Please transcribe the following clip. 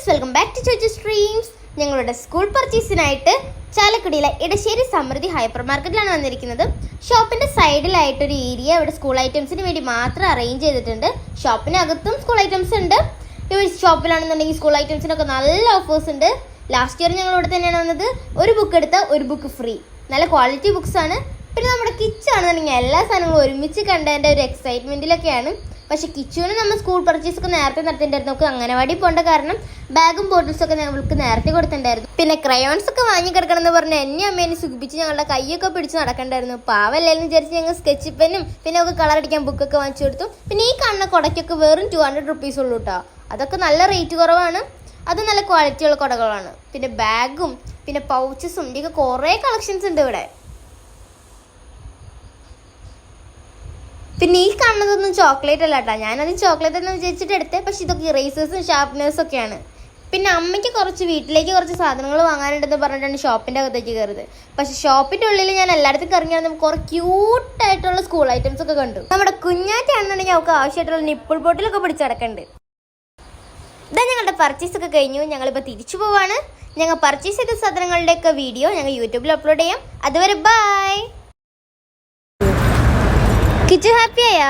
Friends, welcome back to Choice Streams. ഞങ്ങളുടെ school പർച്ചേസിനായിട്ട് ചാലക്കുടിയിലെ ഇടശ്ശേരി സമൃദ്ധി ഹൈപ്പർ മാർക്കറ്റിലാണ് വന്നിരിക്കുന്നത്. ഷോപ്പിന്റെ സൈഡിലായിട്ടൊരു ഏരിയ ഇവിടെ സ്കൂൾ ഐറ്റംസിന് വേണ്ടി മാത്രം അറേഞ്ച് ചെയ്തിട്ടുണ്ട്. ഷോപ്പിനകത്തും സ്കൂൾ ഐറ്റംസ് ഉണ്ട്. ഈ ഷോപ്പിലാണെന്നുണ്ടെങ്കിൽ സ്കൂൾ ഐറ്റംസിനൊക്കെ നല്ല ഓഫേഴ്സ് ഉണ്ട്. ലാസ്റ്റ് ഇയർ ഞങ്ങൾ ഇവിടെ തന്നെയാണ് വന്നത്. ഒരു ബുക്ക് എടുത്താൽ ഒരു ബുക്ക് ഫ്രീ. നല്ല ക്വാളിറ്റി ബുക്സ് ആണ്. പിന്നെ നമ്മുടെ കിച്ചാണെന്നുണ്ടെങ്കിൽ എല്ലാ സാധനങ്ങളും ഒരുമിച്ച് കണ്ടതിൻ്റെ ഒരു എക്സൈറ്റ്മെൻറ്റിലൊക്കെയാണ്. പക്ഷെ കിച്ചുവിന് നമ്മൾ സ്കൂൾ പർച്ചേസ് ഒക്കെ നേരത്തെ നടത്തിയിട്ടുണ്ടായിരുന്നു. നമുക്ക് അംഗനവാടി പോകേണ്ട കാരണം ബാഗും ബോട്ടിൽസൊക്കെ ഞങ്ങൾക്ക് നേരത്തെ കൊടുത്തിട്ടുണ്ടായിരുന്നു. പിന്നെ ക്രയോൺസ് ഒക്കെ വാങ്ങി കിടക്കണം എന്ന് പറഞ്ഞ് എന്നെ അമ്മേനെ സുഖിപ്പിച്ച് ഞങ്ങളുടെ കൈയൊക്കെ പിടിച്ച് നടക്കണ്ടായിരുന്നു. പാവല്ലെന്ന് വിചാരിച്ച് ഞങ്ങൾ സ്കെച്ച് പെന്നും പിന്നെ ഒക്കെ കളർ അടിക്കാൻ ബുക്കൊക്കെ വാങ്ങിച്ചു കൊടുത്തു. പിന്നെ ഈ കാണുന്ന കുടയ്ക്കൊക്കെ വെറും 200 rupees ഉള്ളൂ കേട്ടോ. അതൊക്കെ നല്ല റേറ്റ് കുറവാണ്. അത് നല്ല ക്വാളിറ്റിയുള്ള കുടകളാണ്. പിന്നെ ബാഗും പിന്നെ പൗച്ചസും ഇതൊക്കെ കുറേ കളക്ഷൻസ് ഉണ്ട് ഇവിടെ. പിന്നെ ഈ കാണുന്നതൊന്നും ചോക്ലേറ്റ് അല്ല കേട്ടോ. ഞാനത് ചോക്ലേറ്റ് എന്ന് വിചാരിച്ചിട്ട് എടുത്തേ. പക്ഷെ ഇതൊക്കെ ഇറേസേഴ്സും ഷാർപ്നേഴ്സും ഒക്കെയാണ്. പിന്നെ അമ്മയ്ക്ക് വീട്ടിലേക്ക് കുറച്ച് സാധനങ്ങൾ വാങ്ങാനുണ്ടെന്ന് പറഞ്ഞിട്ടാണ് ഷോപ്പിൻ്റെ അകത്തേക്ക് കയറിയത്. പക്ഷെ ഷോപ്പിൻ്റെ ഉള്ളിൽ ഞാൻ എല്ലായിടത്തും കറങ്ങിയാണ് കുറേ ക്യൂട്ടായിട്ടുള്ള സ്കൂൾ ഐറ്റംസ് ഒക്കെ കണ്ടു. നമ്മുടെ കുഞ്ഞാറ്റാണെന്നുണ്ടെങ്കിൽ അവർക്ക് ആവശ്യമായിട്ടുള്ള നിപ്പിൾ ബോട്ടിലൊക്കെ പിടിച്ചടക്കുന്നുണ്ട്. ഇതാ ഞങ്ങളുടെ പർച്ചേസ് ഒക്കെ കഴിഞ്ഞു. ഞങ്ങളിപ്പോൾ തിരിച്ചു പോവാണ്. ഞങ്ങൾ പർച്ചേസ് ചെയ്ത സാധനങ്ങളുടെയൊക്കെ വീഡിയോ ഞങ്ങൾ യൂട്യൂബിൽ അപ്ലോഡ് ചെയ്യാം. അതുവരെ ബൈ. കിച്ചു ഹാപ്പി ആയാ?